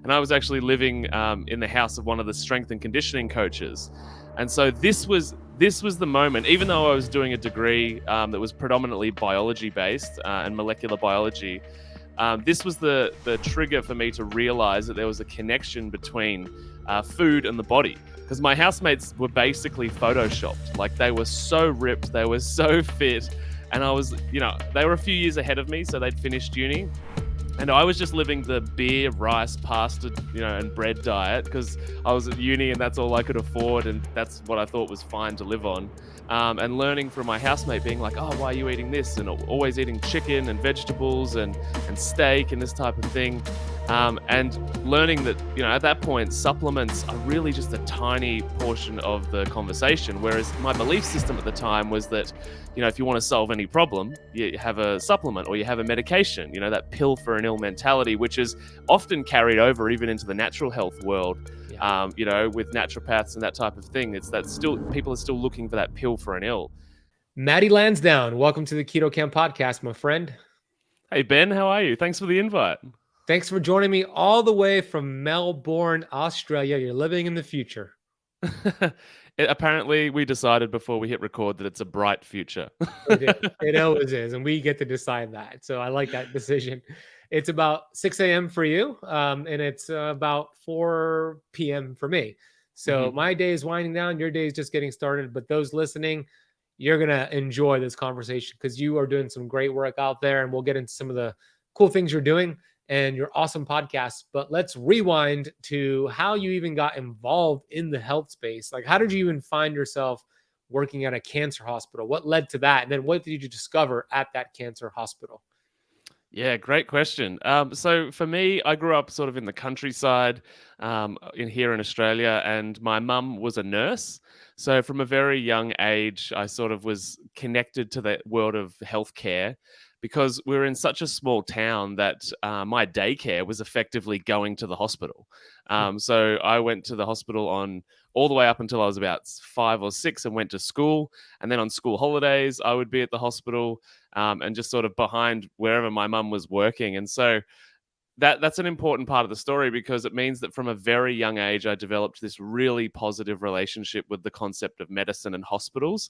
and I was actually living in the house of one of the strength and conditioning coaches. And so this was the moment. Even though I was doing a degree that was predominantly biology based and molecular biology, this was the trigger for me to realize that there was a connection between food and the body. Because my housemates were basically photoshopped. Like, they were so ripped, they were so fit, and I was, they were a few years ahead of me, so they'd finished uni. And I was just living the beer, rice, pasta, and bread diet because I was at uni and that's all I could afford, and that's what I thought was fine to live on. And learning from my housemate being like, "Oh, why are you eating this?" and always eating chicken and vegetables and steak and this type of thing. And learning that, at that point, supplements are really just a tiny portion of the conversation. Whereas my belief system at the time was that, if you want to solve any problem, you have a supplement or you have a medication, that pill for an ill mentality, which is often carried over even into the natural health world. With naturopaths and that type of thing. It's that still people are still looking for that pill for an ill. Matty Lansdown, welcome to the Keto podcast, my friend. Hey, Ben, how are you? Thanks for the invite. Thanks for joining me all the way from Melbourne, Australia. You're living in the future. Apparently, we decided before we hit record that it's a bright future. It always is, and we get to decide that. So I like that decision. It's about 6 a.m. for you, and it's about 4 p.m. for me. So my day is winding down. Your day is just getting started. But those listening, you're going to enjoy this conversation because you are doing some great work out there, and we'll get into some of the cool things you're doing and your awesome podcast. But let's rewind to how you even got involved in the health space. Like, how did you even find yourself working at a cancer hospital? What led to that? And then what did you discover at that cancer hospital? Yeah, great question. So for me, I grew up sort of in the countryside here in Australia, and my mum was a nurse. So from a very young age, I sort of was connected to the world of healthcare because we were in such a small town that my daycare was effectively going to the hospital. So I went to the hospital on all the way up until I was about 5 or 6 and went to school. And then on school holidays, I would be at the hospital and just sort of behind wherever my mum was working. And so that's an important part of the story because it means that from a very young age, I developed this really positive relationship with the concept of medicine and hospitals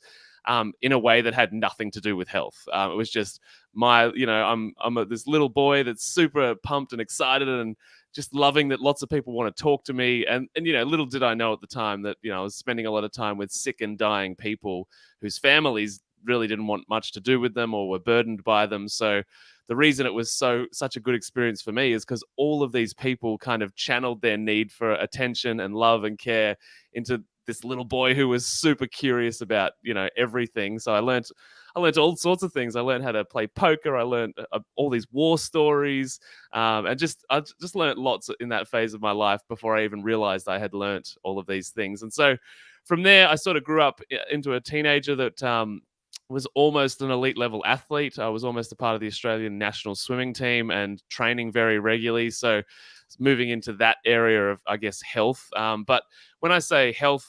in a way that had nothing to do with health. It was just I'm this little boy that's super pumped and excited and just loving that lots of people want to talk to me. And little did I know at the time that, I was spending a lot of time with sick and dying people whose families really didn't want much to do with them or were burdened by them. So the reason it was such a good experience for me is because all of these people kind of channeled their need for attention and love and care into this little boy who was super curious about, everything. So I learned all sorts of things. I learned how to play poker. I learned all these war stories, and I just learned lots in that phase of my life before I even realized I had learned all of these things. And so from there, I sort of grew up into a teenager that was almost an elite level athlete. I was almost a part of the Australian national swimming team and training very regularly. So moving into that area of, I guess, health. But when I say health,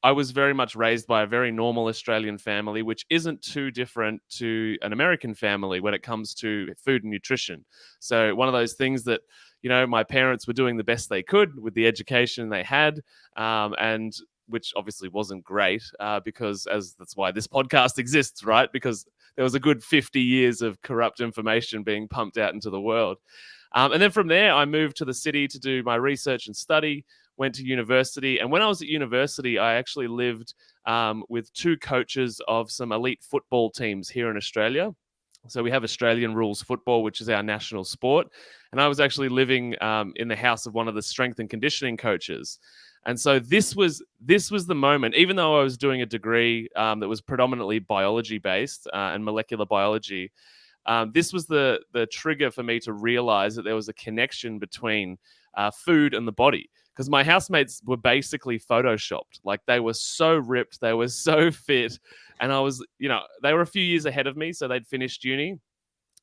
I was very much raised by a very normal Australian family, which isn't too different to an American family when it comes to food and nutrition. So one of those things that, my parents were doing the best they could with the education they had, and which obviously wasn't great because that's why this podcast exists, right? Because there was a good 50 years of corrupt information being pumped out into the world. And then from there, I moved to the city to do my research and study, went to university. And when I was at university, I actually lived with 2 coaches of some elite football teams here in Australia. So we have Australian rules football, which is our national sport. And I was actually living in the house of one of the strength and conditioning coaches. And so this was the moment, even though I was doing a degree that was predominantly biology based and molecular biology, this was the trigger for me to realize that there was a connection between food and the body. Because my housemates were basically photoshopped. Like, they were so ripped, they were so fit. And I was, they were a few years ahead of me, so they'd finished uni.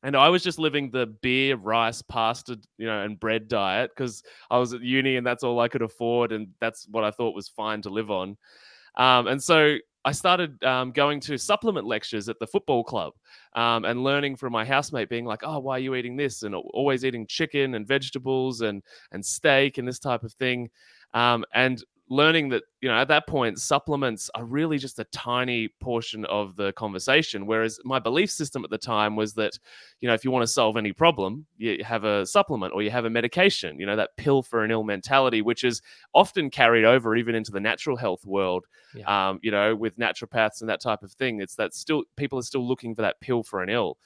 And I was just living the beer, rice, pasta, and bread diet because I was at uni and that's all I could afford. And that's what I thought was fine to live on. And so I started going to supplement lectures at the football club, and learning from my housemate, being like, "Oh, why are you eating this?" And always eating chicken and vegetables and steak and this type of thing, and learning that, at that point, supplements are really just a tiny portion of the conversation. Whereas my belief system at the time was that, if you want to solve any problem, you have a supplement or you have a medication. That pill for an ill mentality, which is often carried over even into the natural health world. Yeah. With naturopaths and that type of thing, it's that still people are still looking for that pill for an ill.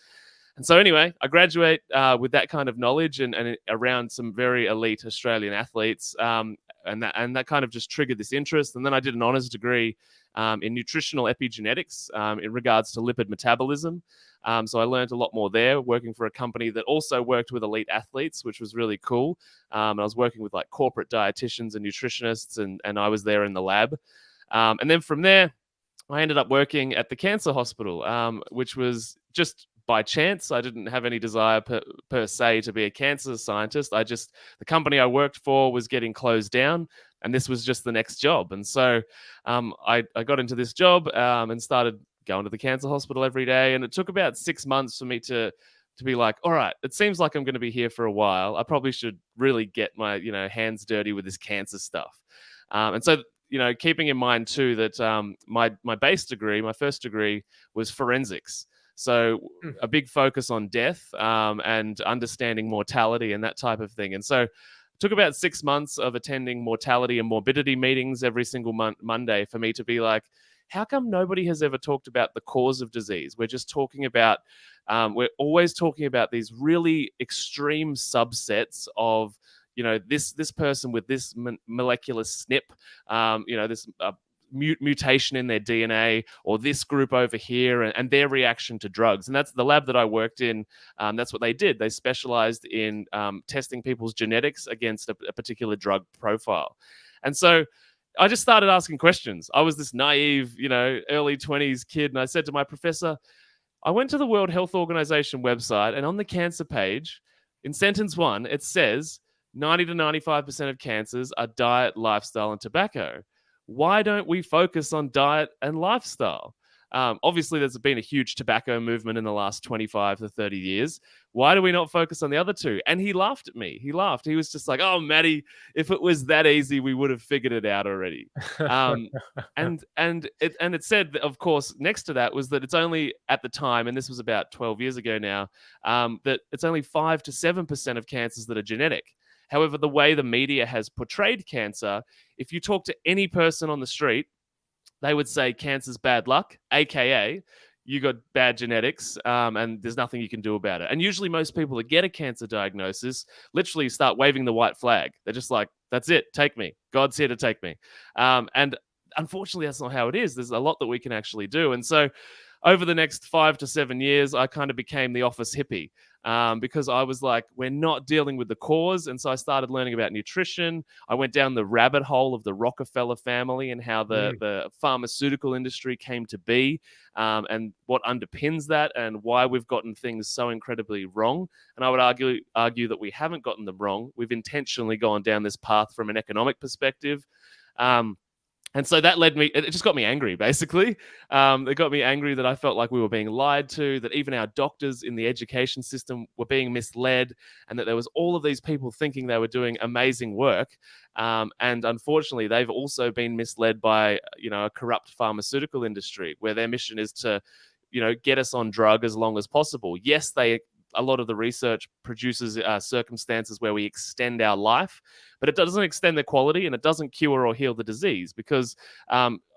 And so anyway, I graduate with that kind of knowledge and around some very elite Australian athletes, and that kind of just triggered this interest. And then I did an honours degree in nutritional epigenetics in regards to lipid metabolism. So I learned a lot more there, working for a company that also worked with elite athletes, which was really cool. And I was working with like corporate dietitians and nutritionists, and I was there in the lab. And then from there, I ended up working at the cancer hospital, which was just by chance. I didn't have any desire per se to be a cancer scientist. The company I worked for was getting closed down, and this was just the next job. And so I got into this job and started going to the cancer hospital every day. And it took about 6 months for me to be like, all right, it seems like I'm going to be here for a while. I probably should really get my hands dirty with this cancer stuff. And so keeping in mind too that my base degree, my first degree, was forensics. So a big focus on death and understanding mortality and that type of thing. And so it took about 6 months of attending mortality and morbidity meetings every single Monday for me to be like, how come nobody has ever talked about the cause of disease? We're just talking about, we're always talking about these really extreme subsets of, this person with this molecular SNP, this mutation in their DNA, or this group over here and their reaction to drugs. And that's the lab that I worked in. That's what they did. They specialized in testing people's genetics against a particular drug profile. And so I just started asking questions. I was this naive, early 20s kid. And I said to my professor, I went to the World Health Organization website, and on the cancer page, in sentence 1, it says 90 to 95% of cancers are diet, lifestyle, and tobacco. Why don't we focus on diet and lifestyle? Obviously, there's been a huge tobacco movement in the last 25 to 30 years. Why do we not focus on the other two? And he laughed at me. He laughed. He was just like, oh, Matty, if it was that easy, we would have figured it out already. And it said, of course, next to that was that it's only at the time, and this was about 12 years ago now, that it's only 5 to 7% of cancers that are genetic. However, the way the media has portrayed cancer, if you talk to any person on the street, they would say cancer's bad luck, aka you got bad genetics, and there's nothing you can do about it. And usually most people that get a cancer diagnosis literally start waving the white flag. They're just like, that's it, take me. God's here to take me. And unfortunately, that's not how it is. There's a lot that we can actually do. And so over the next 5 to 7 years, I kind of became the office hippie. Because I was like, we're not dealing with the cause. And so I started learning about nutrition. I went down the rabbit hole of the Rockefeller family and how the pharmaceutical industry came to be, and what underpins that and why we've gotten things so incredibly wrong. And I would argue that we haven't gotten them wrong. We've intentionally gone down this path from an economic perspective. And so that led me, it just got me angry, basically. It got me angry that I felt like we were being lied to, that even our doctors in the education system were being misled, and that there was all of these people thinking they were doing amazing work. And unfortunately, they've also been misled by, a corrupt pharmaceutical industry where their mission is to, get us on drug as long as possible. Yes, a lot of the research produces circumstances where we extend our life, but it doesn't extend the quality, and it doesn't cure or heal the disease, because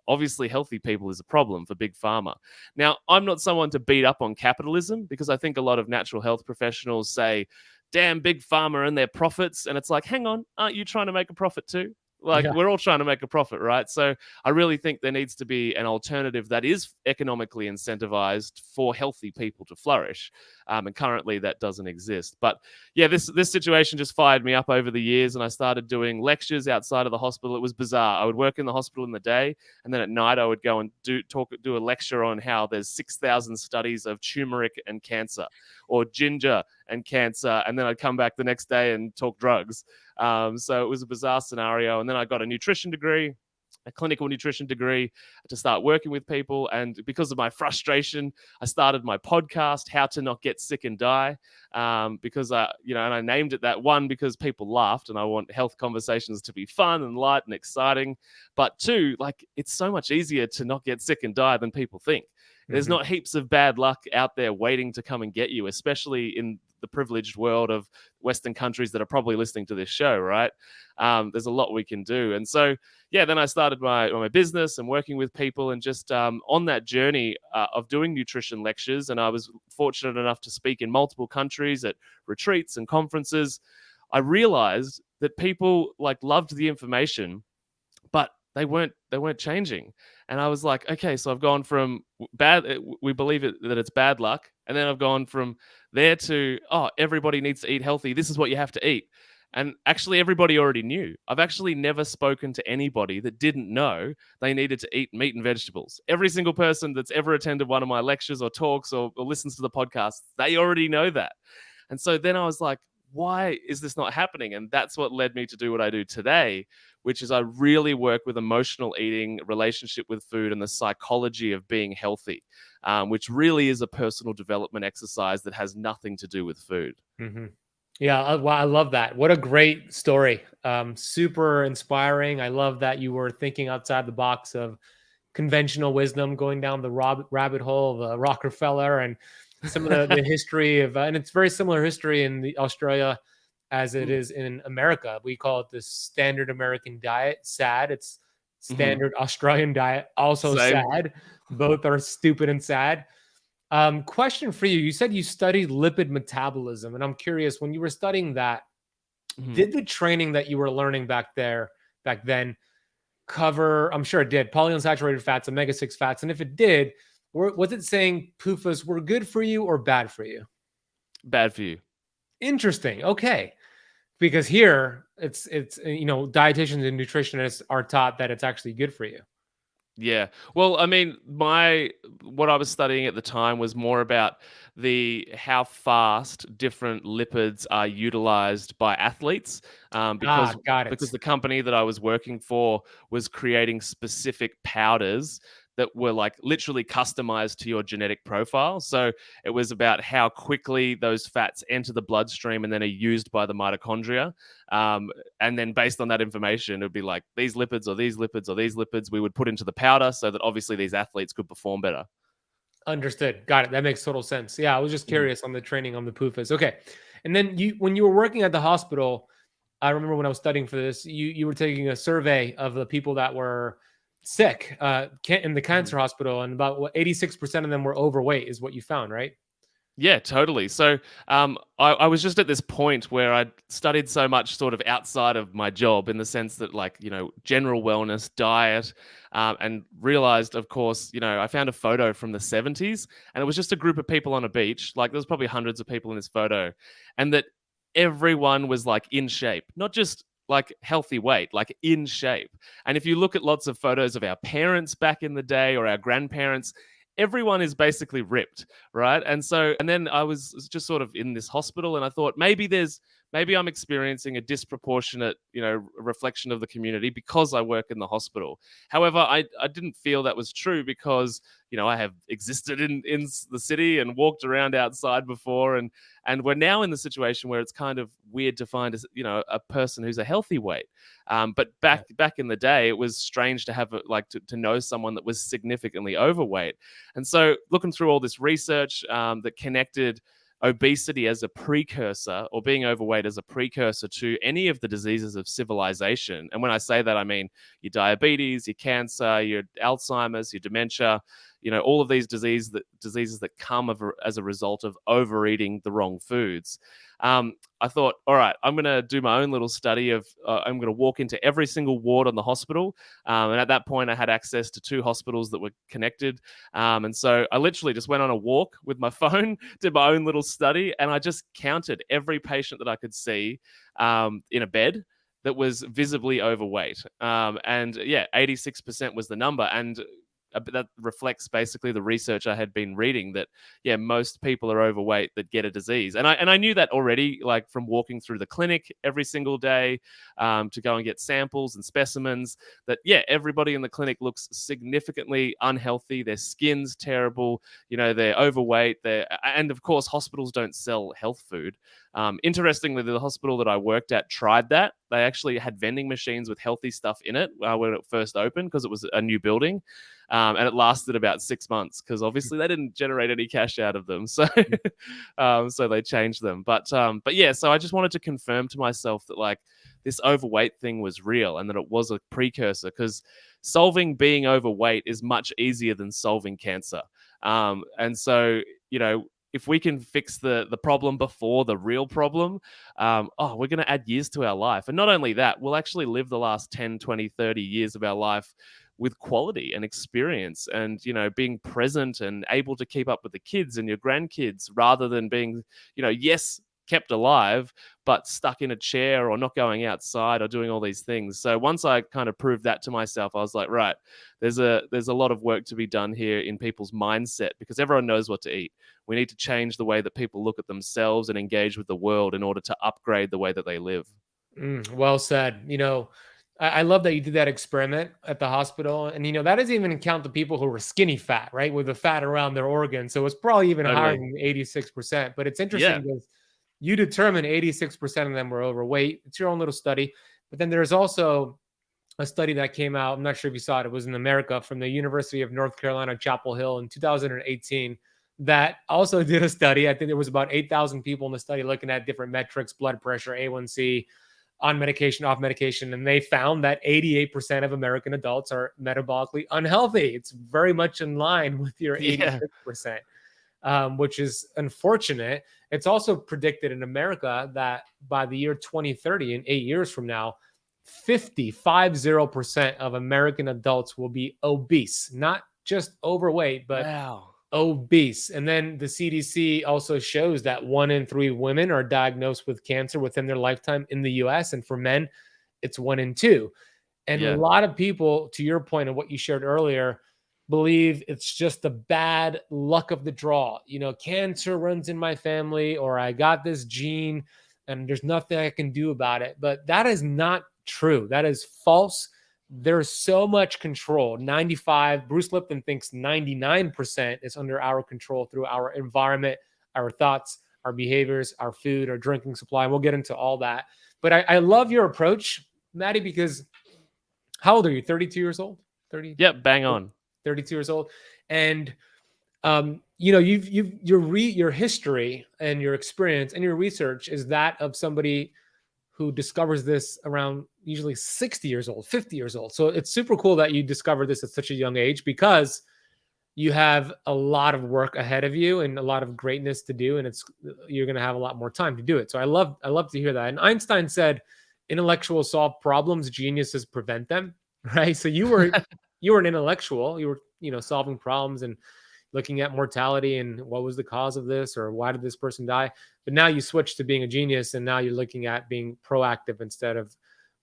obviously healthy people is a problem for big pharma. Now, I'm not someone to beat up on capitalism, because I think a lot of natural health professionals say, damn big pharma and their profits. And it's like, hang on, aren't you trying to make a profit too? We're all trying to make a profit, right? So I really think there needs to be an alternative that is economically incentivized for healthy people to flourish. And currently that doesn't exist. But yeah, this situation just fired me up over the years, and I started doing lectures outside of the hospital. It was bizarre. I would work in the hospital in the day, and then at night I would go and do a lecture on how there's 6,000 studies of turmeric and cancer, or ginger and cancer, and then I'd come back the next day and talk drugs. So it was a bizarre scenario. And then I got a nutrition degree, a clinical nutrition degree to start working with people. And because of my frustration, I started my podcast, How to Not Get Sick and Die, because and I named it that, one, because people laughed and I want health conversations to be fun and light and exciting. But two, like, it's so much easier to not get sick and die than people think. There's not heaps of bad luck out there waiting to come and get you, especially in the privileged world of Western countries that are probably listening to this show, right? There's a lot we can do. And so, yeah, then I started my business and working with people, and just on that journey of doing nutrition lectures. And I was fortunate enough to speak in multiple countries at retreats and conferences. I realized that people like loved the information, but they weren't changing. And I was like, okay, so I've gone from we believe that it's bad luck, and then I've gone from there to, oh, everybody needs to eat healthy, this is what you have to eat. And actually everybody already knew. I've actually never spoken to anybody that didn't know they needed to eat meat and vegetables. Every single person that's ever attended one of my lectures or talks or listens to the podcast, they already know that. And so then I was like, why is this not happening? And that's what led me to do what I do today, which is I really work with emotional eating, relationship with food, and the psychology of being healthy, which really is a personal development exercise that has nothing to do with food. Yeah, I love that. What a great story. Super inspiring. I love that you were thinking outside the box of conventional wisdom, going down the rabbit hole of Rockefeller and some of the history of, and it's very similar history in Australia as it is in America. We call it the standard American diet. SAD. It's standard Australian diet. Also Same. sad. Both are stupid and sad. Question for you. You said you studied lipid metabolism, and I'm curious, when you were studying that, did the training that you were learning back then cover, I'm sure it did, polyunsaturated fats, omega-6 fats? And if it did, was it saying PUFAs were good for you or bad for you? Bad for you. Interesting. Okay. Because here it's dietitians and nutritionists are taught that it's actually good for you. Yeah. Well, I mean, what I was studying at the time was more about how fast different lipids are utilized by athletes, because Got it. because the company that I was working for was creating specific powders that were like literally customized to your genetic profile. So it was about how quickly those fats enter the bloodstream and then are used by the mitochondria. And then based on that information, it would be like these lipids or these lipids or these lipids we would put into the powder so that obviously these athletes could perform better. Understood. Got it. That makes total sense. Yeah, I was just curious on the training on the PUFAs. Okay. And then when you were working at the hospital, I remember when I was studying for this, you were taking a survey of the people that were sick in the cancer hospital, and about 86% of them were overweight is what you found, right? Yeah, totally. So I was just at this point where I'd studied so much sort of outside of my job, in the sense that, like, general wellness, diet, and realized, of course, I found a photo from the 70s, and it was just a group of people on a beach. Like, there was probably hundreds of people in this photo, and that everyone was like in shape, not just like healthy weight, like in shape. And if you look at lots of photos of our parents back in the day or our grandparents, everyone is basically ripped, right? And then I was just sort of in this hospital, and I thought maybe I'm experiencing a disproportionate, reflection of the community because I work in the hospital. However, I didn't feel that was true, because I have existed in the city and walked around outside before, and we're now in the situation where it's kind of weird to find a person who's a healthy weight. But back in the day, it was strange to have to know someone that was significantly overweight. And so, looking through all this research that connected obesity as a precursor, or being overweight as a precursor to any of the diseases of civilization. And when I say that, I mean your diabetes, your cancer, your Alzheimer's, your dementia, all of these diseases that come as a result of overeating the wrong foods. I thought, all right, I'm going to do my own little study of, I'm going to walk into every single ward on the hospital. And at that point, I had access to 2 hospitals that were connected. And so I literally just went on a walk with my phone, did my own little study, and I just counted every patient that I could see in a bed that was visibly overweight. And yeah, 86% was the number. And that reflects basically the research I had been reading, that yeah, most people are overweight that get a disease, and I knew that already, like from walking through the clinic every single day, to go and get samples and specimens. That yeah, everybody in the clinic looks significantly unhealthy. Their skin's terrible. You know, they're overweight. And of course, hospitals don't sell health food. Interestingly, the hospital that I worked at tried that. They actually had vending machines with healthy stuff in it when it first opened, because it was a new building. And it lasted about 6 months, because obviously they didn't generate any cash out of them. So, so they changed them. But yeah, so I just wanted to confirm to myself that like this overweight thing was real, and that it was a precursor, because solving being overweight is much easier than solving cancer. And so, you know, if we can fix the problem before the real problem, we're going to add years to our life. And not only that, we'll actually live the last 10, 20, 30 years of our life with quality and experience, and, you know, being present and able to keep up with the kids and your grandkids, rather than being, you know, yes, kept alive, but stuck in a chair or not going outside or doing all these things. So once I kind of proved that to myself, I was like, right, there's a lot of work to be done here in people's mindset, because everyone knows what to eat. We need to change the way that people look at themselves and engage with the world in order to upgrade the way that they live. Well said. You know, I love that you did that experiment at the hospital. And, you know, that doesn't even count the people who were skinny fat, right? With the fat around their organs. So it's probably even higher Totally. than 86%. But it's Yeah. interesting because you determined 86% of them were overweight. It's your own little study. But then there's also a study that came out. I'm not sure if you saw it. It was in America, from the University of North Carolina, Chapel Hill, in 2018, that also did a study. I think there was about 8,000 people in the study looking at different metrics: blood pressure, A1C, on medication, off medication. And they found that 88% of American adults are metabolically unhealthy. It's very much in line with your Yeah. 86%, which is unfortunate. It's also predicted in America that by the year 2030, in 8 years from now, 50% of American adults will be obese, not just overweight, but Wow. obese. And then the CDC also shows that 1 in 3 women are diagnosed with cancer within their lifetime in the US. And for men, it's 1 in 2. And a Yeah. lot of people, to your point and what you shared earlier, believe it's just the bad luck of the draw. You know, cancer runs in my family, or I got this gene and there's nothing I can do about it. But that is not true. That is false. There's so much control. 95, Bruce Lipton thinks 99% is under our control through our environment, our thoughts, our behaviors, our food, our drinking supply. We'll get into all that. But I love your approach, Matty, because how old are you? 32 years old? 30? Yep. Bang on. 32 years old. And you know, your history and your experience and your research is that of somebody who discovers this around usually 60 years old, 50 years old. So it's super cool that you discovered this at such a young age, because you have a lot of work ahead of you and a lot of greatness to do, and you're going to have a lot more time to do it. So I love to hear that. And Einstein said, intellectuals solve problems, geniuses prevent them, right? So you were an intellectual. You were, you know, solving problems and looking at mortality and what was the cause of this, or why did this person die. But now you switch to being a genius, and now you're looking at being proactive instead of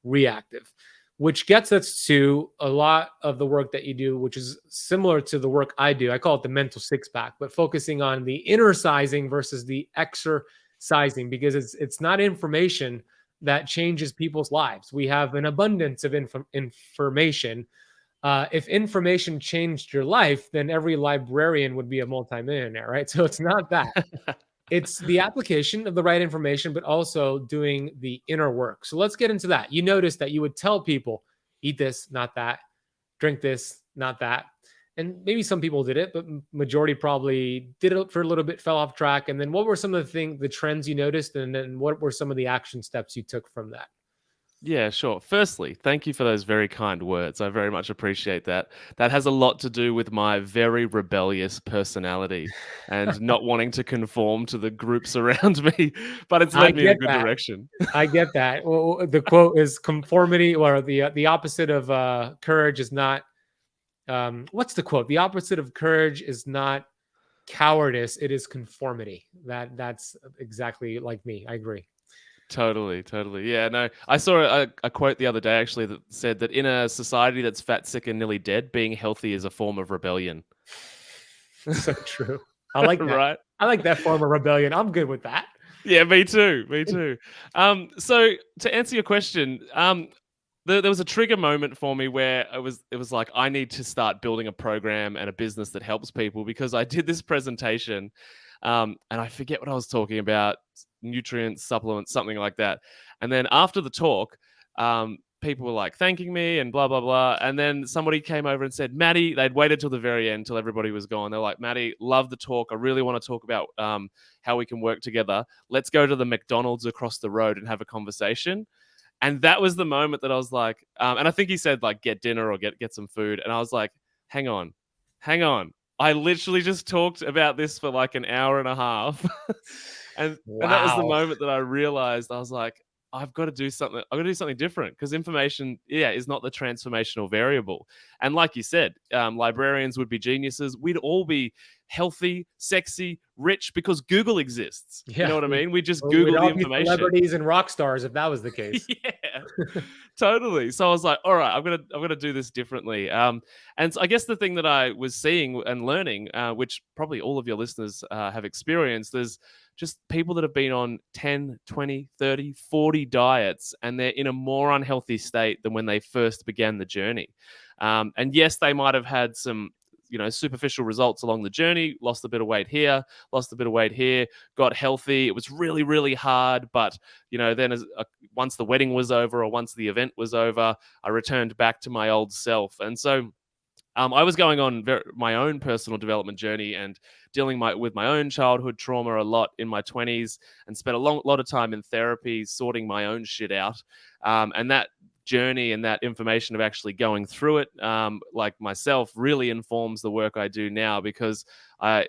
reactive, which gets us to a lot of the work that you do, which is similar to the work I do. I call it the mental six pack, but focusing on the inner sizing versus the exercising, because it's not information that changes people's lives. We have an abundance of information. If information changed your life, then every librarian would be a multimillionaire, right? So it's not that. It's the application of the right information, but also doing the inner work. So let's get into that. You noticed that you would tell people, eat this, not that, drink this, not that. And maybe some people did it, but majority probably did it for a little bit, fell off track. And then what were some of the trends you noticed? And then what were some of the action steps you took from that? Yeah, sure. Firstly, thank you for those very kind words. I very much appreciate that. That has a lot to do with my very rebellious personality and not wanting to conform to the groups around me, but it's I led me in a get good that. direction. I get that. Well, the quote is conformity, or the opposite of courage is not. What's the quote? The opposite of courage is not cowardice; it is conformity. That's exactly like me. I agree. Totally, totally. Yeah, no. I saw a quote the other day actually that said that in a society that's fat, sick, and nearly dead, being healthy is a form of rebellion. So true. I like that. Right? I like that form of rebellion. I'm good with that. Yeah, me too. Me too. So to answer your question, there was a trigger moment for me where it was like I need to start building a program and a business that helps people because I did this presentation, and I forget what I was talking about, nutrients, supplements, something like that. And then after the talk, people were like thanking me and blah blah blah. And then somebody came over and said, "Matty," they'd waited till the very end till everybody was gone. They're like, "Matty, love the talk. I really want to talk about how we can work together. Let's go to the McDonald's across the road and have a conversation." And that was the moment that I was like, and I think he said like get dinner or get some food, and I was like, hang on, hang on. I literally just talked about this for like an hour and a half, and that was the Wow. moment that I realized I was like, I've got to do something. I've got to do something different because information, yeah, is not the transformational variable. And like you said, librarians would be geniuses. We'd all be healthy, sexy, rich because Google exists. You Yeah. know what I mean? We just We'd Google the all be information. celebrities and rock stars if that was the case. Yeah, totally. So I was like, all right, I'm gonna do this differently. And so I guess the thing that I was seeing and learning, which probably all of your listeners have experienced, is just people that have been on 10, 20, 30, 40 diets, and they're in a more unhealthy state than when they first began the journey. And yes, they might have had some, superficial results along the journey, lost a bit of weight here, lost a bit of weight here, got healthy. It was really, really hard. But, then once the wedding was over or once the event was over, I returned back to my old self. And so I was going on my own personal development journey and dealing with my own childhood trauma a lot in my 20s and spent a lot of time in therapy sorting my own shit out. And that journey and that information of actually going through it, like myself, really informs the work I do now because I'm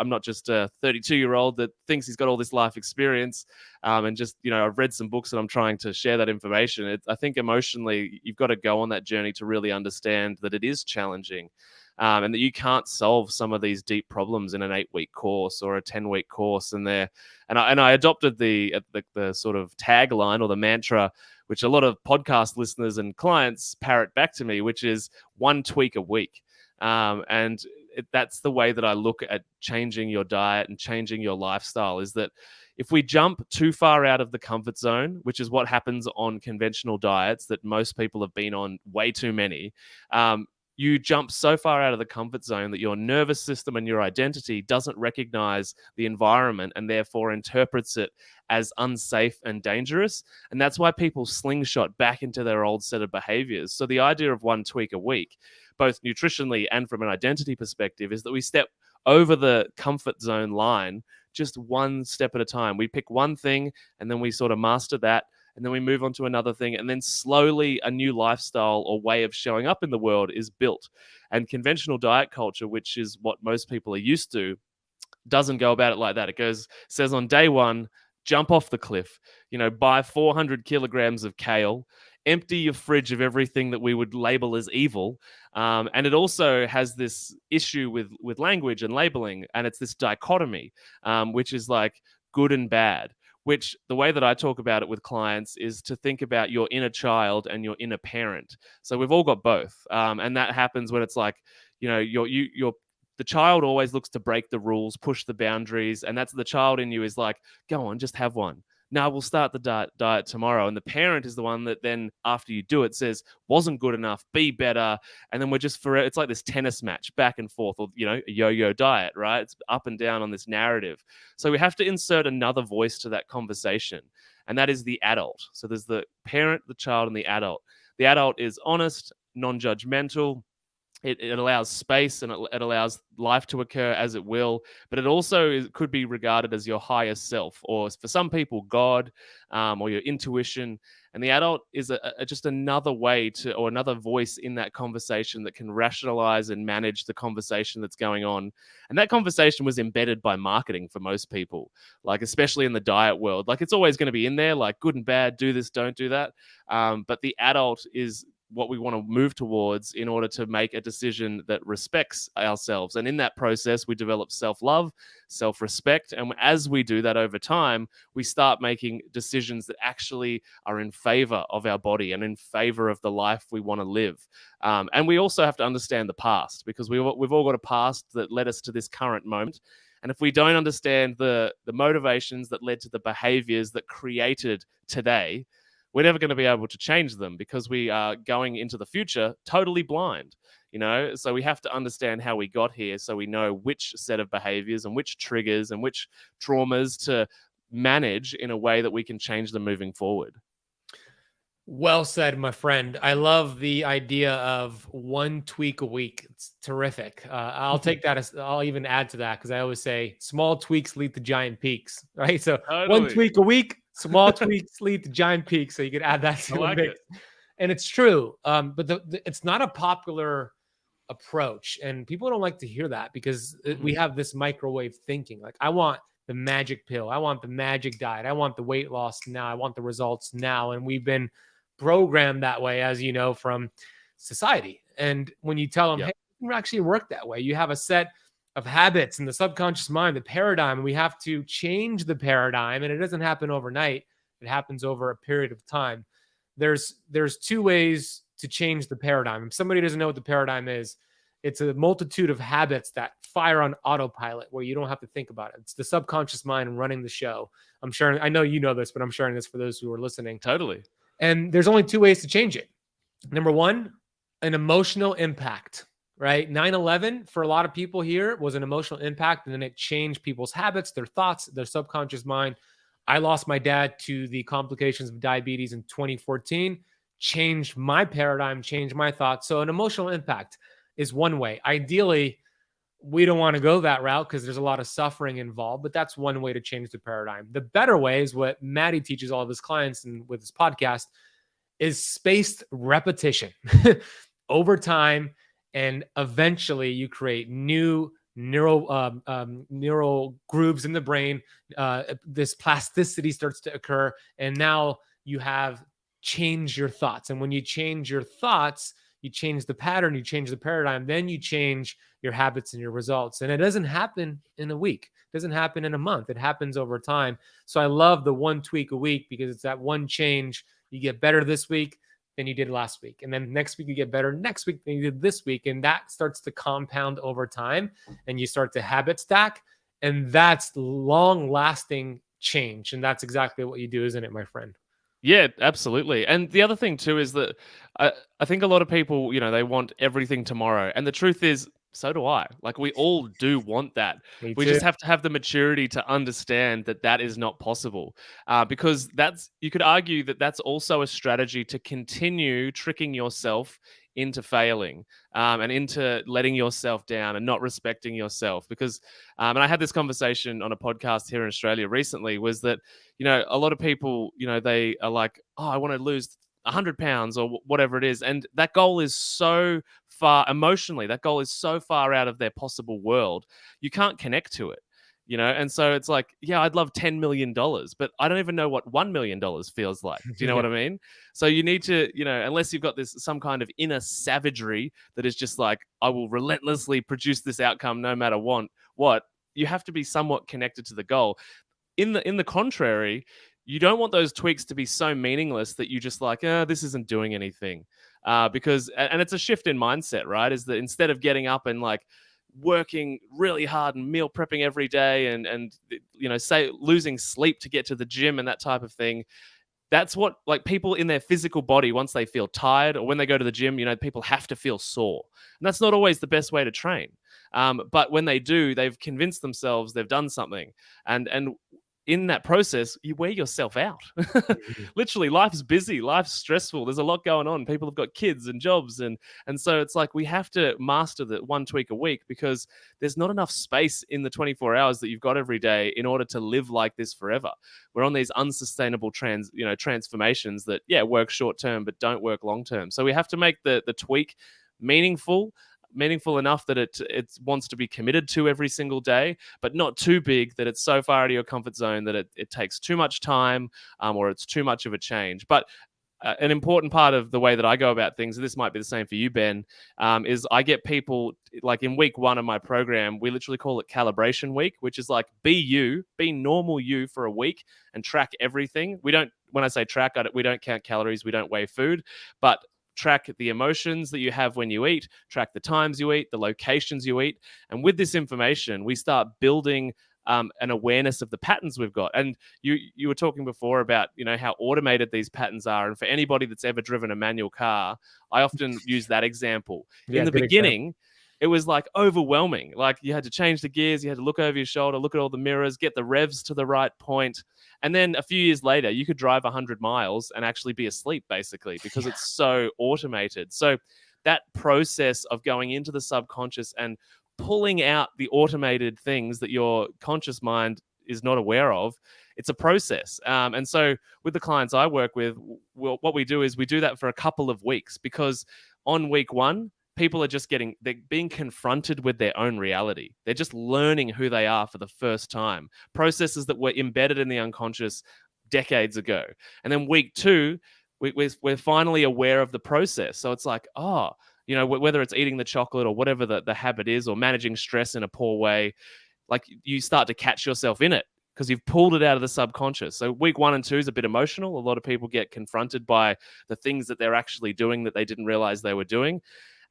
not just a 32-year-old that thinks he's got all this life experience, and just I've read some books and I'm trying to share that information. I think emotionally you've got to go on that journey to really understand that it is challenging. And that you can't solve some of these deep problems in an 8-week course or a 10-week course. And I adopted the sort of tagline or the mantra, which a lot of podcast listeners and clients parrot back to me, which is one tweak a week. That's the way that I look at changing your diet and changing your lifestyle, is that if we jump too far out of the comfort zone, which is what happens on conventional diets that most people have been on way too many, you jump so far out of the comfort zone that your nervous system and your identity doesn't recognize the environment and therefore interprets it as unsafe and dangerous. And that's why people slingshot back into their old set of behaviors. So the idea of one tweak a week, both nutritionally and from an identity perspective, is that we step over the comfort zone line just one step at a time. We pick one thing and then we sort of master that. And then we move on to another thing. And then slowly a new lifestyle or way of showing up in the world is built. And conventional diet culture, which is what most people are used to, doesn't go about it like that. It says on day one, jump off the cliff, buy 400 kilograms of kale, empty your fridge of everything that we would label as evil. And it also has this issue with language and labeling. And it's this dichotomy, which is like good and bad. Which the way that I talk about it with clients is to think about your inner child and your inner parent. So we've all got both. And that happens when it's like, the child always looks to break the rules, push the boundaries. And that's the child in you is like, go on, just have one. Now we'll start the diet tomorrow. And the parent is the one that then after you do it says, wasn't good enough, be better. And then we're just forever. It's like this tennis match back and forth, or, a yo-yo diet, right? It's up and down on this narrative. So we have to insert another voice to that conversation. And that is the adult. So there's the parent, the child, and the adult. The adult is honest, non-judgmental. It allows space and it allows life to occur as it will, but it also could be regarded as your higher self, or for some people, God, or your intuition. And the adult is just another way or another voice in that conversation that can rationalize and manage the conversation that's going on. And that conversation was embedded by marketing for most people, like especially in the diet world. Like it's always going to be in there, like good and bad, do this, don't do that. But the adult is what we want to move towards in order to make a decision that respects ourselves. And in that process, we develop self-love, self-respect. And as we do that over time, we start making decisions that actually are in favor of our body and in favor of the life we want to live. And we also have to understand the past, because we've all got a past that led us to this current moment. And if we don't understand the motivations that led to the behaviors that created today, we're never going to be able to change them, because we are going into the future totally blind, So we have to understand how we got here, so we know which set of behaviors and which triggers and which traumas to manage in a way that we can change them moving forward. Well said, my friend. I love the idea of one tweak a week. It's terrific. I'll take that I'll even add to that, because I always say small tweaks lead to giant peaks, right? So one tweak a week, small tweaks lead to giant peaks. So you could add that to the mix. And it's true. But it's not a popular approach, and people don't like to hear that, because we have this microwave thinking. Like, I want the magic pill. I want the magic diet. I want the weight loss now. I want the results now. And we've been programmed that way, as you know, from society. And when you tell them, hey, it can actually work that way. You have a set of habits in the subconscious mind, the paradigm, and we have to change the paradigm. And it doesn't happen overnight. It happens over a period of time. There's two ways to change the paradigm. If somebody doesn't know what the paradigm is, it's a multitude of habits that fire on autopilot, where you don't have to think about it. It's the subconscious mind running the show. I know you know this, but I'm sharing this for those who are listening. Totally. And there's only two ways to change it. Number one, an emotional impact, right? 9/11 for a lot of people here was an emotional impact, and then it changed people's habits, their thoughts, their subconscious mind. I lost my dad to the complications of diabetes in 2014, changed my paradigm, changed my thoughts. So an emotional impact is one way. Ideally, we don't want to go that route, because there's a lot of suffering involved, but that's one way to change the paradigm. The better way is what Matty teaches all of his clients and with his podcast, is spaced repetition over time. And eventually you create new neural grooves in the brain. This plasticity starts to occur. And now you have changed your thoughts. And when you change your thoughts, you change the pattern, you change the paradigm, then you change your habits and your results. And it doesn't happen in a week. It doesn't happen in a month. It happens over time. So I love the one tweak a week, because it's that one change. You get better this week than you did last week. And then next week you get better next week than you did this week. And that starts to compound over time, and you start to habit stack. And that's long lasting change. And that's exactly what you do, isn't it, my friend? Yeah, absolutely. And the other thing too is that I think a lot of people, they want everything tomorrow. And the truth is, so do I. Like, we all do want that. We just have to have the maturity to understand that that is not possible. Because you could argue that that's also a strategy to continue tricking yourself into failing, and into letting yourself down and not respecting yourself. Because, and I had this conversation on a podcast here in Australia recently, was that, a lot of people, they are like, oh, I want to lose 100 pounds or whatever it is. And that goal is so far emotionally, that goal is so far out of their possible world. You can't connect to it. And so it's like, yeah, I'd love $10 million, but I don't even know what $1 million feels like. Do you know what I mean? So you need to, unless you've got some kind of inner savagery that is just like, I will relentlessly produce this outcome no matter what, you have to be somewhat connected to the goal. In the contrary, you don't want those tweaks to be so meaningless that you just like, this isn't doing anything. Because it's a shift in mindset, right? Is that instead of getting up and like working really hard and meal prepping every day and say losing sleep to get to the gym and that type of thing, that's what, like, people in their physical body, once they feel tired or when they go to the gym, people have to feel sore. And that's not always the best way to train. But when they do, they've convinced themselves they've done something. And in that process, you wear yourself out. Literally, life's busy, life's stressful. There's a lot going on. People have got kids and jobs. And so it's like we have to master that one tweak a week, because there's not enough space in the 24 hours that you've got every day in order to live like this forever. We're on these unsustainable transformations that, work short term, but don't work long term. So we have to make the tweak meaningful enough that it wants to be committed to every single day, but not too big that it's so far out of your comfort zone that it takes too much time, or it's too much of a change. But an important part of the way that I go about things, and this might be the same for you, Ben, is I get people like in week 1 of my program, we literally call it calibration week, which is like be normal you for a week and track everything. When I say track, we don't count calories, we don't weigh food, but track the emotions that you have when you eat, track the times you eat, the locations you eat. And with this information, we start building an awareness of the patterns we've got. And you were talking before about, how automated these patterns are. And for anybody that's ever driven a manual car, I often use that example. Yeah, in the beginning, it was like overwhelming. Like you had to change the gears, you had to look over your shoulder, look at all the mirrors, get the revs to the right point. And then a few years later, you could drive 100 miles and actually be asleep, basically, because it's so automated. So that process of going into the subconscious and pulling out the automated things that your conscious mind is not aware of, it's a process. And so with the clients I work with, what we do is we do that for a couple of weeks, because on week 1, people are they're being confronted with their own reality. They're just learning who they are for the first time. Processes that were embedded in the unconscious decades ago. And then week 2, we're finally aware of the process. So it's like, whether it's eating the chocolate or whatever the habit is, or managing stress in a poor way, like you start to catch yourself in it because you've pulled it out of the subconscious. So week 1 and 2 is a bit emotional. A lot of people get confronted by the things that they're actually doing that they didn't realize they were doing.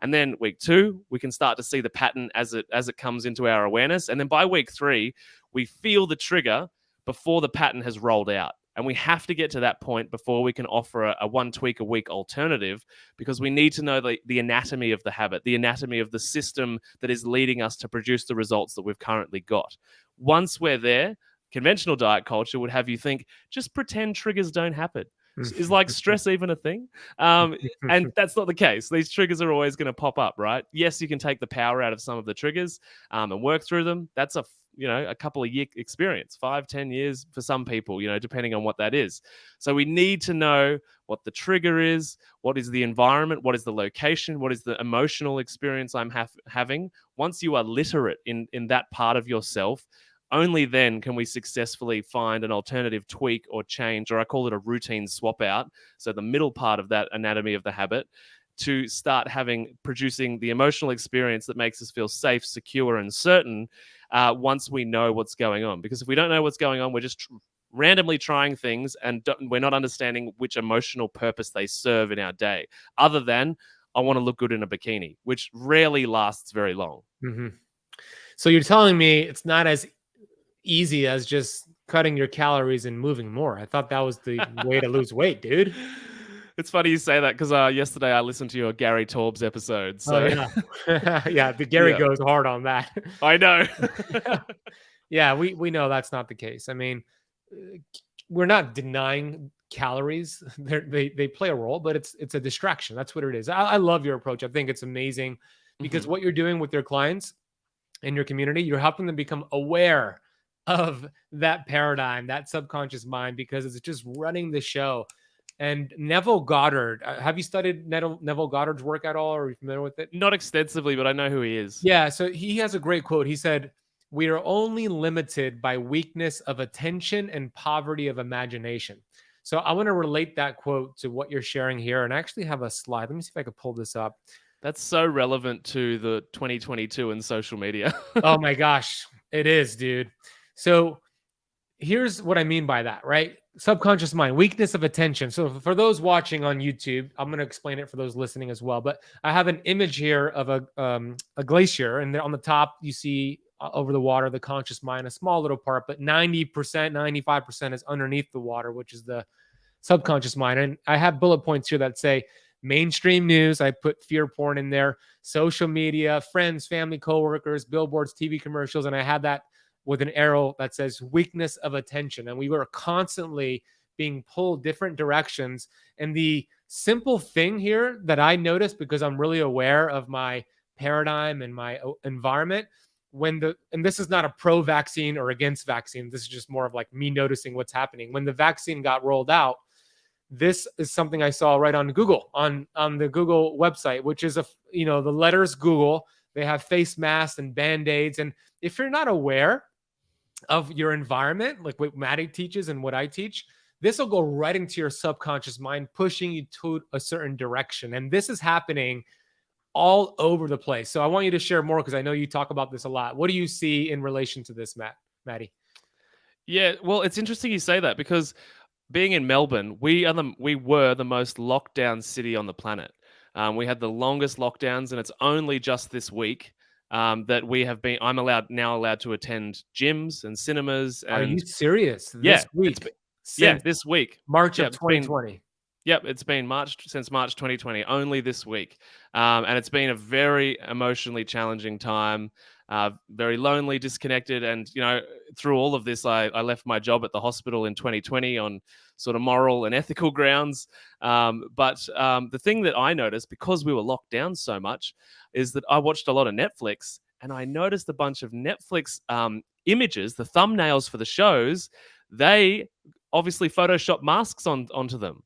And then week 2, we can start to see the pattern as it comes into our awareness. And then by week 3, we feel the trigger before the pattern has rolled out. And we have to get to that point before we can offer a 1 tweak a week alternative, because we need to know the anatomy of the habit, the anatomy of the system that is leading us to produce the results that we've currently got. Once we're there, conventional diet culture would have you think, just pretend triggers don't happen. Is like stress even a thing? And that's not the case. These triggers are always going to pop up, right? Yes, you can take the power out of some of the triggers and work through them. That's a couple of year experience, 5-10 years for some people, depending on what that is. So we need to know what the trigger is, what is the environment, what is the location, what is the emotional experience I'm having. Once you are literate in that part of yourself, only then can we successfully find an alternative tweak or change, or I call it a routine swap out. So the middle part of that anatomy of the habit, to start producing the emotional experience that makes us feel safe, secure, and certain once we know what's going on. Because if we don't know what's going on, we're just randomly trying things and we're not understanding which emotional purpose they serve in our day, other than I want to look good in a bikini, which rarely lasts very long. Mm-hmm. So you're telling me it's not as easy as just cutting your calories and moving more. I thought that was the way to lose weight, dude. It's funny you say that, because yesterday I listened to your Gary Taubes episode. So yeah, the Gary goes hard on that. I know. Yeah, we know that's not the case. I mean, we're not denying calories. They play a role, but it's a distraction. That's what it is. I love your approach. I think it's amazing, because what you're doing with your clients and your community, you're helping them become aware of that paradigm, that subconscious mind, because it's just running the show. And Neville Goddard, have you studied Neville Goddard's work at all? Or are you familiar with it? Not extensively, but I know who he is. Yeah, so he has a great quote. He said, "We are only limited by weakness of attention and poverty of imagination." So I want to relate that quote to what you're sharing here, and I actually have a slide. Let me see if I could pull this up. That's so relevant to the 2022 and social media. Oh my gosh, it is, dude. So here's what I mean by that, right? Subconscious mind, weakness of attention. So for those watching on YouTube, I'm going to explain it for those listening as well. But I have an image here of a glacier, and on the top you see over the water the conscious mind, a small little part, but 90%, 95% is underneath the water, which is the subconscious mind. And I have bullet points here that say mainstream news. I put fear porn in there, social media, friends, family, coworkers, billboards, TV commercials, and I had that with an arrow that says weakness of attention. And we were constantly being pulled different directions. And the simple thing here that I noticed, because I'm really aware of my paradigm and my environment, and this is not a pro-vaccine or against vaccine, this is just more of like me noticing what's happening. When the vaccine got rolled out, this is something I saw right on Google, on the Google website, which is the letters Google. They have face masks and Band-Aids. And if you're not aware of your environment, like what Matty teaches and what I teach, this will go right into your subconscious mind, pushing you to a certain direction. And this is happening all over the place. So I want you to share more because I know you talk about this a lot. What do you see in relation to this, Matty? Yeah, well, it's interesting you say that because being in Melbourne, we were the most locked down city on the planet. We had the longest lockdowns, and it's only just this week that we have been. I'm allowed to attend gyms and cinemas, Are you and serious? yeah, This week yeah, since this week. March Yeah, of 2020. Yep, it's been since March 2020, only this week. And it's been a very emotionally challenging time, very lonely, disconnected. And, through all of this, I left my job at the hospital in 2020 on sort of moral and ethical grounds. But the thing that I noticed, because we were locked down so much, is that I watched a lot of Netflix, and I noticed a bunch of Netflix images, the thumbnails for the shows, they obviously Photoshop masks onto them.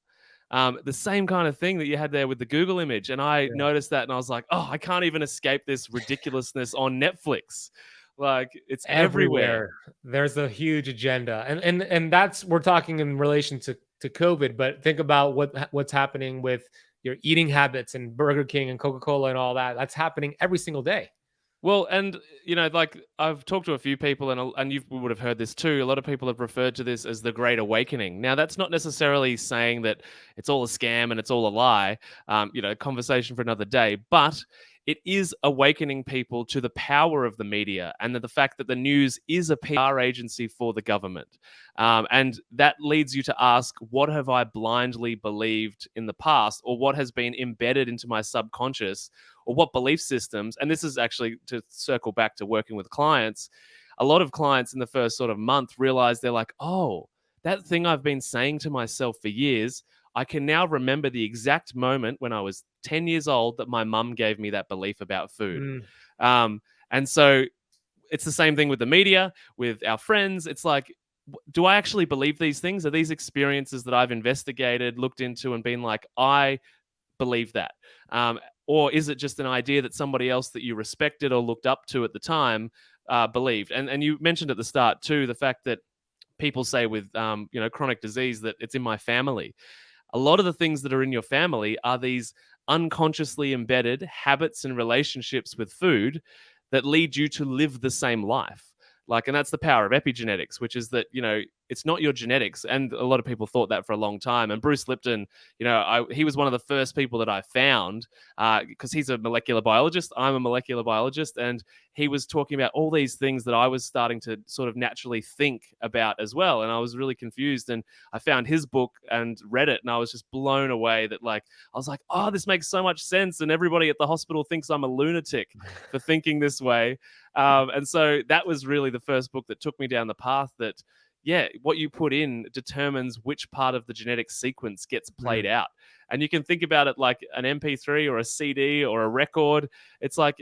The same kind of thing that you had there with the Google image. And I noticed that and I was like, oh, I can't even escape this ridiculousness on Netflix. Like it's everywhere. There's a huge agenda. And that's, we're talking in relation to COVID, but think about what's happening with your eating habits and Burger King and Coca-Cola and all that. That's happening every single day. Well, and like I've talked to a few people, and you would have heard this too. A lot of people have referred to this as the Great Awakening. Now, that's not necessarily saying that it's all a scam and it's all a lie. Conversation for another day. But it is awakening people to the power of the media and the fact that the news is a PR agency for the government. And that leads you to ask, what have I blindly believed in the past, or what has been embedded into my subconscious, or what belief systems? And this is actually to circle back to working with clients. A lot of clients in the first sort of month realize they're like, oh, that thing I've been saying to myself for years, I can now remember the exact moment when I was 10 years old that my mum gave me that belief about food. And so it's the same thing with the media, with our friends. It's like, do I actually believe these things? Are these experiences that I've investigated, looked into, and been like, I believe that? Or is it just an idea that somebody else that you respected or looked up to at the time believed? And you mentioned at the start too, the fact that people say with chronic disease that it's in my family. A lot of the things that are in your family are these unconsciously embedded habits and relationships with food that lead you to live the same life. And that's the power of epigenetics, which is that, it's not your genetics. And a lot of people thought that for a long time. And Bruce Lipton, he was one of the first people that I found because he's a molecular biologist. I'm a molecular biologist. And he was talking about all these things that I was starting to sort of naturally think about as well. And I was really confused. And I found his book and read it. And I was just blown away that I was like, oh, this makes so much sense. And everybody at the hospital thinks I'm a lunatic for thinking this way. And so that was really the first book that took me down the path that, what you put in determines which part of the genetic sequence gets played out. And you can think about it like an MP3 or a CD or a record. It's like,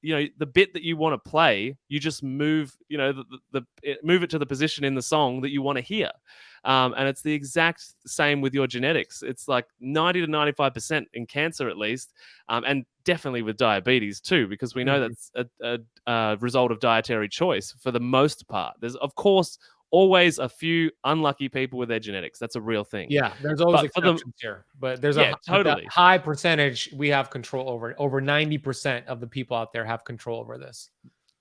the bit that you want to play, you just move, move it to the position in the song that you want to hear. And it's the exact same with your genetics. It's like 90 to 95% in cancer, at least. And definitely with diabetes too, because we know that's a result of dietary choice for the most part. There's, of course, always a few unlucky people with their genetics. That's a real thing. Yeah, there's always exceptions here, but there's a high percentage we have control over. Over 90% of the people out there have control over this.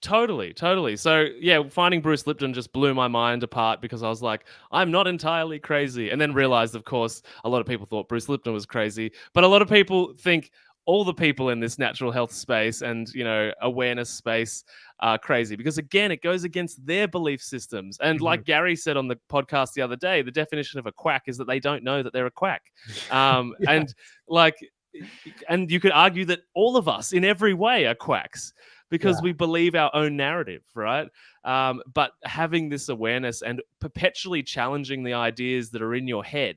Totally. So, finding Bruce Lipton just blew my mind apart because I was like, I'm not entirely crazy. And then realized, of course, a lot of people thought Bruce Lipton was crazy. But a lot of people think all the people in this natural health space and, awareness space are crazy because, again, it goes against their belief systems. And like Gary said on the podcast the other day, the definition of a quack is that they don't know that they're a quack. And you could argue that all of us in every way are quacks because we believe our own narrative, right? But having this awareness and perpetually challenging the ideas that are in your head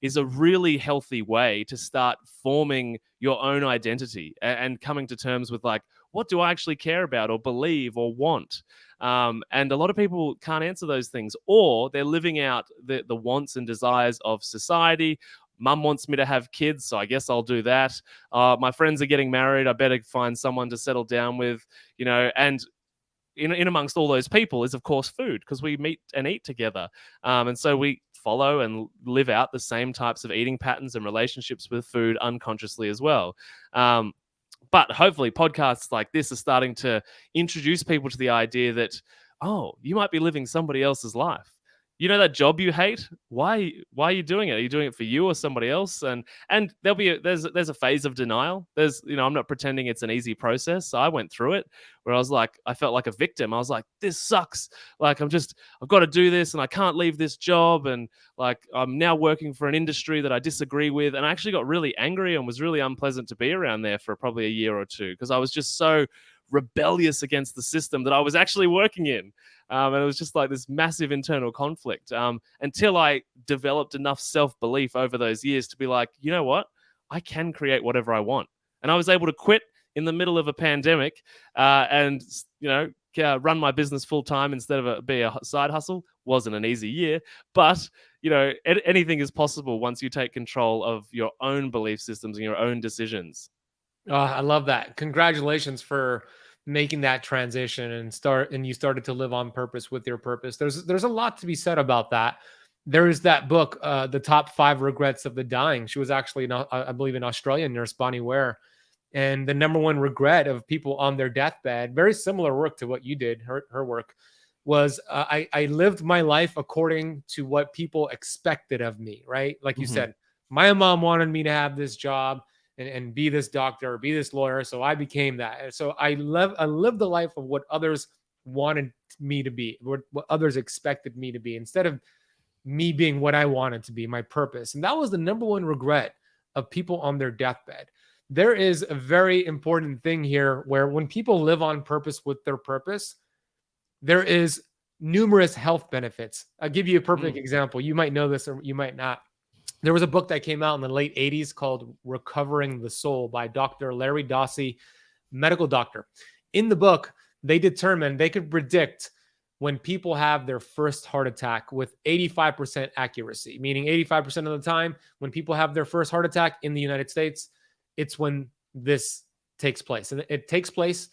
is a really healthy way to start forming your own identity and coming to terms with what do I actually care about or believe or want? And a lot of people can't answer those things, or they're living out the wants and desires of society. Mum wants me to have kids, so I guess I'll do that. My friends are getting married. I better find someone to settle down with, and in amongst all those people is, of course, food, because we meet and eat together. And so we follow and live out the same types of eating patterns and relationships with food unconsciously as well. But hopefully podcasts like this are starting to introduce people to the idea that, oh, you might be living somebody else's life. You know, that job you hate? Why are you doing it? Are you doing it for you or somebody else? And there's a phase of denial. I'm not pretending it's an easy process. So I went through it where I felt like a victim. I was like, this sucks. Like I've got to do this and I can't leave this job, and like I'm now working for an industry that I disagree with. And I actually got really angry and was really unpleasant to be around there for probably a year or two, because I was just so rebellious against the system that I was actually working in. And it was just like this massive internal conflict, until I developed enough self-belief over those years to be like, you know what? I can create whatever I want. And I was able to quit in the middle of a pandemic, and, run my business full time instead of be a side hustle. Wasn't an easy year, but anything is possible once you take control of your own belief systems and your own decisions. I love that. Congratulations for making that transition and you started to live on purpose with your purpose. There's a lot to be said about that. There is that book, The Top 5 Regrets of the Dying. She was actually, I believe, an Australian nurse, Bonnie Ware. And the number one regret of people on their deathbed, very similar work to what you did, her work, was I lived my life according to what people expected of me, right? Like you said, my mom wanted me to have this job and be this doctor or be this lawyer. So I became that. So I lived the life of what others wanted me to be, what others expected me to be, instead of me being what I wanted to be, my purpose. And that was the number one regret of people on their deathbed. There is a very important thing here where when people live on purpose with their purpose, there is numerous health benefits. I'll give you a perfect example. You might know this or you might not. There was a book that came out in the late 80s called Recovering the Soul by Dr. Larry Dossey, medical doctor. In the book, they determined they could predict when people have their first heart attack with 85% accuracy, meaning 85% of the time when people have their first heart attack in the United States, it's when this takes place. And it takes place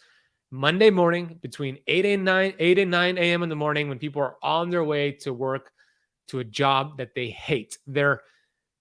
Monday morning between 8 and 9 a.m. in the morning, when people are on their way to work, to a job that they hate. Their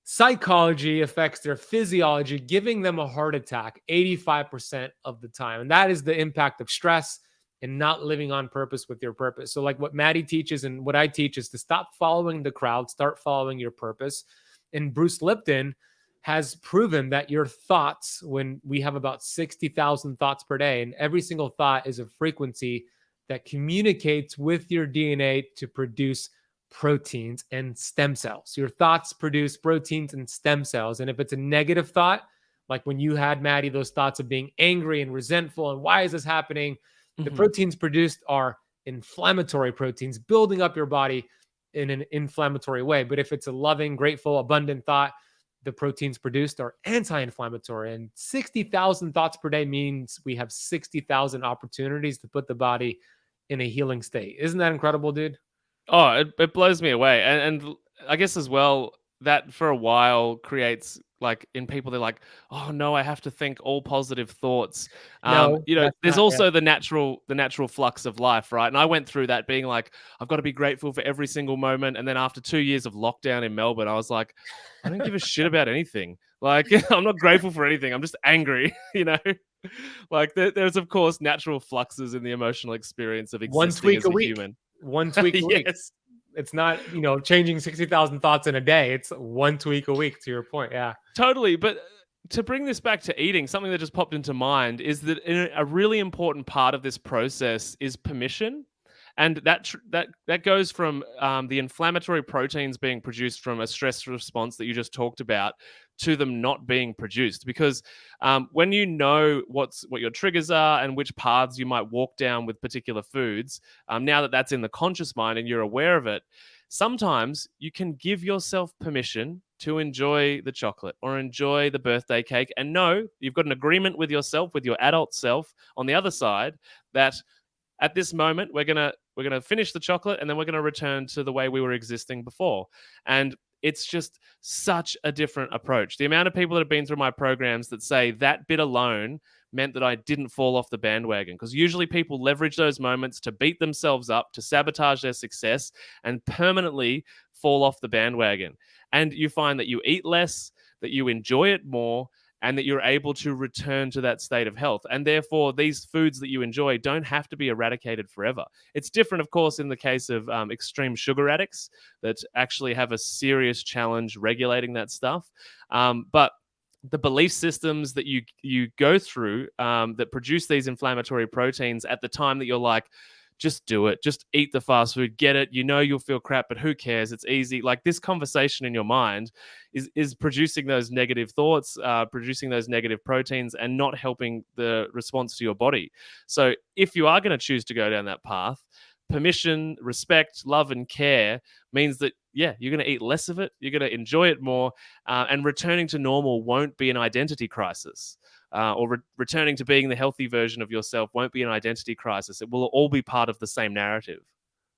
psychology affects their physiology, giving them a heart attack 85% of the time. And that is the impact of stress and not living on purpose with your purpose. So like what Matty teaches and what I teach is to stop following the crowd, start following your purpose. And Bruce Lipton has proven that your thoughts, when we have about 60,000 thoughts per day, and every single thought is a frequency that communicates with your DNA to produce proteins and stem cells. Your thoughts produce proteins and stem cells. And if it's a negative thought, like when you had, Matty, those thoughts of being angry and resentful and why is this happening? The proteins produced are inflammatory proteins, building up your body in an inflammatory way. But if it's a loving, grateful, abundant thought, the proteins produced are anti-inflammatory. And 60,000 thoughts per day means we have 60,000 opportunities to put the body in a healing state. Isn't that incredible, dude? Oh, it blows me away. And I guess as well, that for a while creates, like, in people, they're like, oh no, I have to think all positive thoughts. No, there's also the natural flux of life, right? And I went through that, being like, I've got to be grateful for every single moment. And then after 2 years of lockdown in Melbourne, I was like, I don't give a shit about anything. Like, I'm not grateful for anything. I'm just angry, Like there's of course natural fluxes in the emotional experience of existing as a human. 1 tweak a week. Yes. It's not, changing 60,000 thoughts in a day. It's 1 tweak a week, to your point. Yeah. Totally. But to bring this back to eating, something that just popped into mind is that a really important part of this process is permission. And that goes from the inflammatory proteins being produced from a stress response that you just talked about to them not being produced. Because when you know what your triggers are and which paths you might walk down with particular foods, now that that's in the conscious mind and you're aware of it, sometimes you can give yourself permission to enjoy the chocolate or enjoy the birthday cake, and know you've got an agreement with yourself, with your adult self on the other side, that at this moment we're gonna finish the chocolate and then we're gonna return to the way we were existing before. And it's just such a different approach. The amount of people that have been through my programs that say that bit alone meant that I didn't fall off the bandwagon. Because usually people leverage those moments to beat themselves up, to sabotage their success, and permanently fall off the bandwagon. And you find that you eat less, that you enjoy it more, and that you're able to return to that state of health. And therefore, these foods that you enjoy don't have to be eradicated forever. It's different, of course, in the case of extreme sugar addicts that actually have a serious challenge regulating that stuff. But the belief systems that you go through that produce these inflammatory proteins at the time that you're like, just do it, just eat the fast food, get it, you'll feel crap, but who cares, it's easy. Like, this conversation in your mind is producing those negative thoughts, producing those negative proteins, and not helping the response to your body. So if you are going to choose to go down that path, permission, respect, love, and care means that, yeah, you're going to eat less of it, you're going to enjoy it more, and returning to normal won't be an identity crisis. Or returning to being the healthy version of yourself won't be an identity crisis. It will all be part of the same narrative.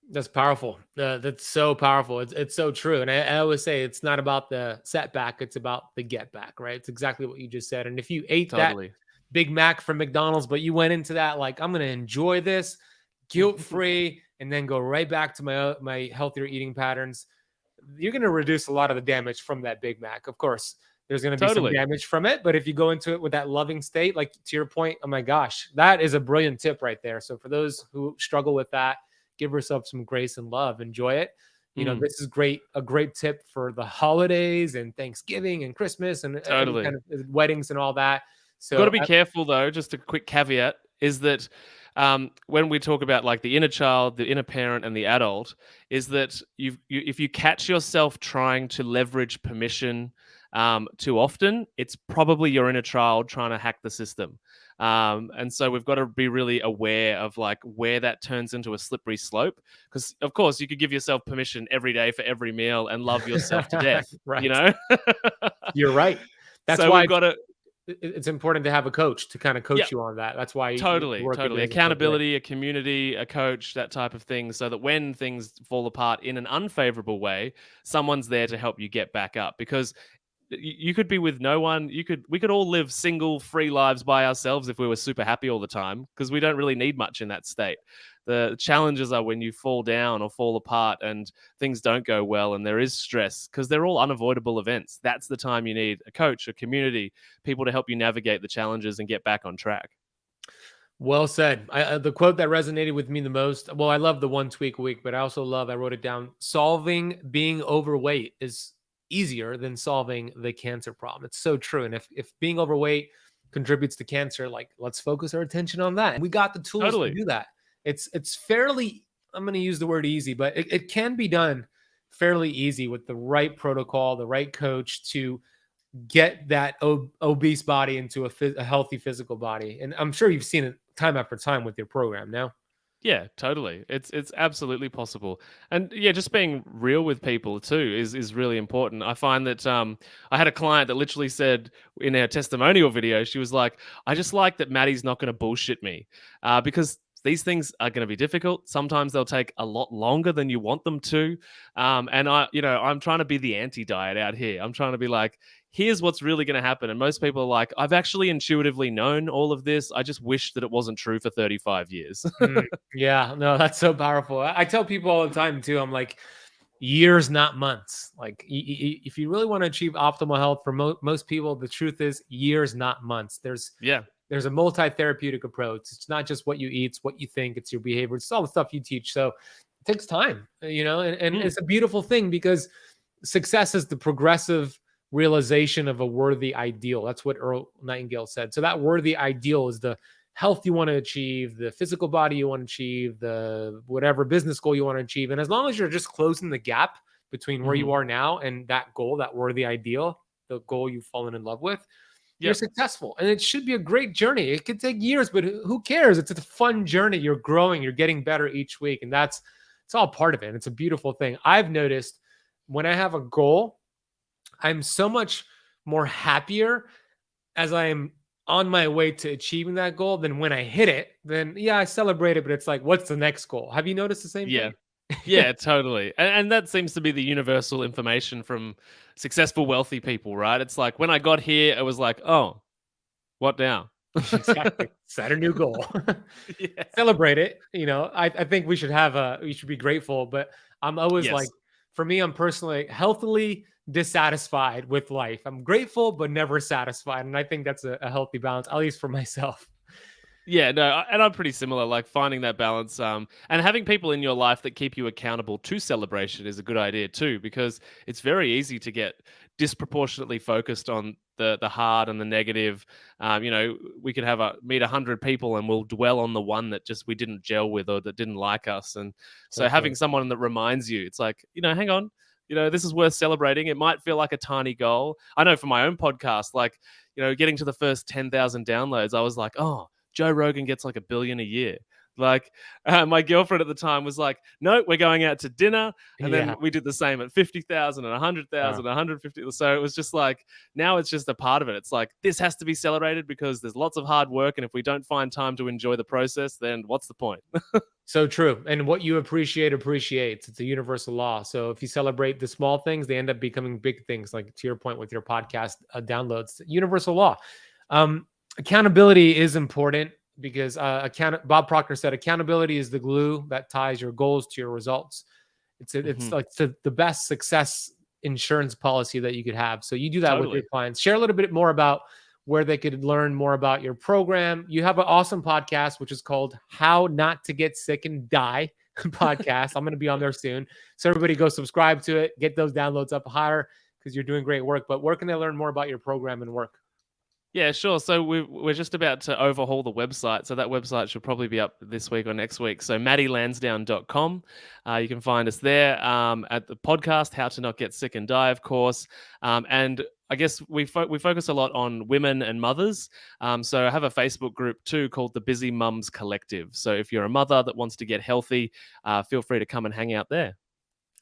That's powerful. That's so powerful. It's so true. And I always say it's not about the setback, it's about the get back, right? It's exactly what you just said. And if you ate that Totally. Big Mac from McDonald's, but you went into that like, I'm going to enjoy this guilt free and then go right back to my healthier eating patterns, you're going to reduce a lot of the damage from that Big Mac. Of course, there's going to be some damage from it, but if you go into it with that loving state, like to your point, oh my gosh, that is a brilliant tip right there. So for those who struggle with that, give yourself some grace and love, enjoy it. This is a great tip for the holidays and Thanksgiving and Christmas and Totally. kind of weddings and all that. So got to be careful though. Just a quick caveat is that when we talk about like the inner child, the inner parent, and the adult, is that if you catch yourself trying to leverage permission too often, it's probably your inner child trying to hack the system. And so we've got to be really aware of like where that turns into a slippery slope. Because of course you could give yourself permission every day for every meal and love yourself to death. Right. You're right. That's so why we've got to. It's important to have a coach to kind of coach you on that. That's why totally accountability, a community, a coach, that type of thing, so that when things fall apart in an unfavorable way, someone's there to help you get back up. Because you could be with no one. We could all live single, free lives by ourselves if we were super happy all the time, because we don't really need much in that state. The challenges are when you fall down or fall apart and things don't go well and there is stress, because they're all unavoidable events. That's the time you need a coach, a community, people to help you navigate the challenges and get back on track. Well said. The quote that resonated with me the most, well, I love the 1 tweak a week, but I wrote it down. Solving being overweight is easier than solving the cancer problem. It's so true. And if being overweight contributes to cancer, like, let's focus our attention on that. And we got the tools to do that. It's fairly, I'm going to use the word easy, but it can be done fairly easy with the right protocol, the right coach to get that obese body into a healthy physical body. And I'm sure you've seen it time after time with your program now. Yeah, totally. It's absolutely possible. And yeah, just being real with people too is really important. I find that I had a client that literally said in our testimonial video, she was like, I just like that Matty's not going to bullshit me, because these things are going to be difficult. Sometimes they'll take a lot longer than you want them to. And I'm trying to be the anti-diet out here. I'm trying to be like, here's what's really going to happen. And most people are like, I've actually intuitively known all of this. I just wish that it wasn't true for 35 years. Yeah, no, that's so powerful. I tell people all the time too, I'm like, years, not months. Like, if you really want to achieve optimal health for most people, the truth is years, not months. There's a multi-therapeutic approach. It's not just what you eat, it's what you think, it's your behavior, it's all the stuff you teach. So it takes time, and it's a beautiful thing, because success is the progressive realization of a worthy ideal. That's what Earl Nightingale said. So that worthy ideal is the health you want to achieve, the physical body you want to achieve, the whatever business goal you want to achieve. And as long as you're just closing the gap between where you are now and that goal, that worthy ideal, the goal you've fallen in love with, you're successful. And it should be a great journey. It could take years, but who cares? It's a fun journey. You're growing, you're getting better each week. And it's all part of it. It's a beautiful thing. I've noticed when I have a goal, I'm so much more happier as I am on my way to achieving that goal than when I hit it. Then I celebrate it, but it's like, what's the next goal? Have you noticed the same thing? Yeah, totally. And that seems to be the universal information from successful, wealthy people, right? It's like, when I got here, it was like, oh, what now? Exactly. Set a new goal. Yeah. Celebrate it. I think we should be grateful, but I'm always like, Yes. for me, I'm personally healthily dissatisfied with life. I'm grateful, but never satisfied. And I think that's a healthy balance, at least for myself. Yeah, no, and I'm pretty similar. Like finding that balance, and having people in your life that keep you accountable to celebration is a good idea too, because it's very easy to get disproportionately focused on the hard and the negative. We could meet 100 people, and we'll dwell on the one that just we didn't gel with or that didn't like us. And so having Definitely. someone that reminds you, it's like, hang on. This is worth celebrating. It might feel like a tiny goal. I know for my own podcast, like, getting to the first 10,000 downloads, I was like, oh, Joe Rogan gets like 1 billion a year. Like, my girlfriend at the time was like, no, we're going out to dinner. And then Yeah. we did the same at 50,000 and Wow. 100,000, 150. So it was just like, now it's just a part of it. It's like, this has to be celebrated because there's lots of hard work. And if we don't find time to enjoy the process, then what's the point? So true. And what you appreciate appreciates. It's a universal law. So if you celebrate the small things, they end up becoming big things, like to your point with your podcast downloads. Universal law. Accountability is important because Bob Proctor said accountability is the glue that ties your goals to your results. It's Mhm. like the best success insurance policy that you could have. So you do that with your Totally. clients. Share a little bit more about where they could learn more about your program. You have an awesome podcast, which is called How Not to Get Sick and Die podcast. I'm going to be on there soon. So everybody go subscribe to it, get those downloads up higher because you're doing great work. But where can they learn more about your program and work? Yeah, sure. So we're just about to overhaul the website. So that website should probably be up this week or next week. So mattylansdown.com. You can find us there, at the podcast, How to Not Get Sick and Die, of course. And I guess we focus a lot on women and mothers. So I have a Facebook group too called the Busy Mums Collective. So if you're a mother that wants to get healthy, feel free to come and hang out there.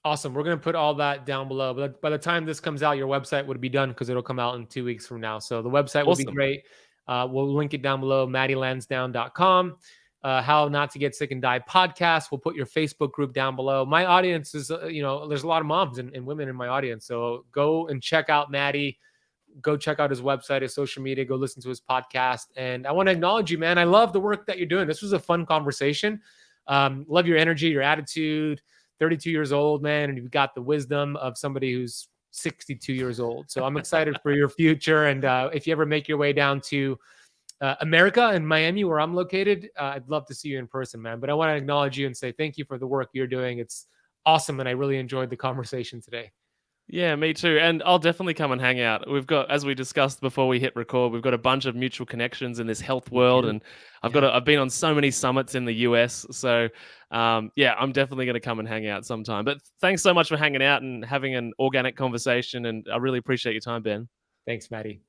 Awesome. We're going to put all that down below. But by the time this comes out, your website would be done because it'll come out in 2 weeks from now. So the website will be Awesome. great. We'll link it down below, mattylansdown.com. How Not to Get Sick and Die podcast. We'll put your Facebook group down below. My audience is, there's a lot of moms and women in my audience. So go and check out Matty. Go check out his website, his social media. Go listen to his podcast. And I want to acknowledge you, man. I love the work that you're doing. This was a fun conversation. Love your energy, your attitude. 32 years old, man, and you've got the wisdom of somebody who's 62 years old. So I'm excited for your future. And if you ever make your way down to America and Miami, where I'm located, I'd love to see you in person, man. But I want to acknowledge you and say thank you for the work you're doing. It's awesome, and I really enjoyed the conversation today. Yeah, me too. And I'll definitely come and hang out. We've got, as we discussed before we hit record, we've got a bunch of mutual connections in this health We world, do. and Yeah. I've been on so many summits in the US. So, yeah, I'm definitely going to come and hang out sometime. But thanks so much for hanging out and having an organic conversation. And I really appreciate your time, Ben. Thanks, Maddie.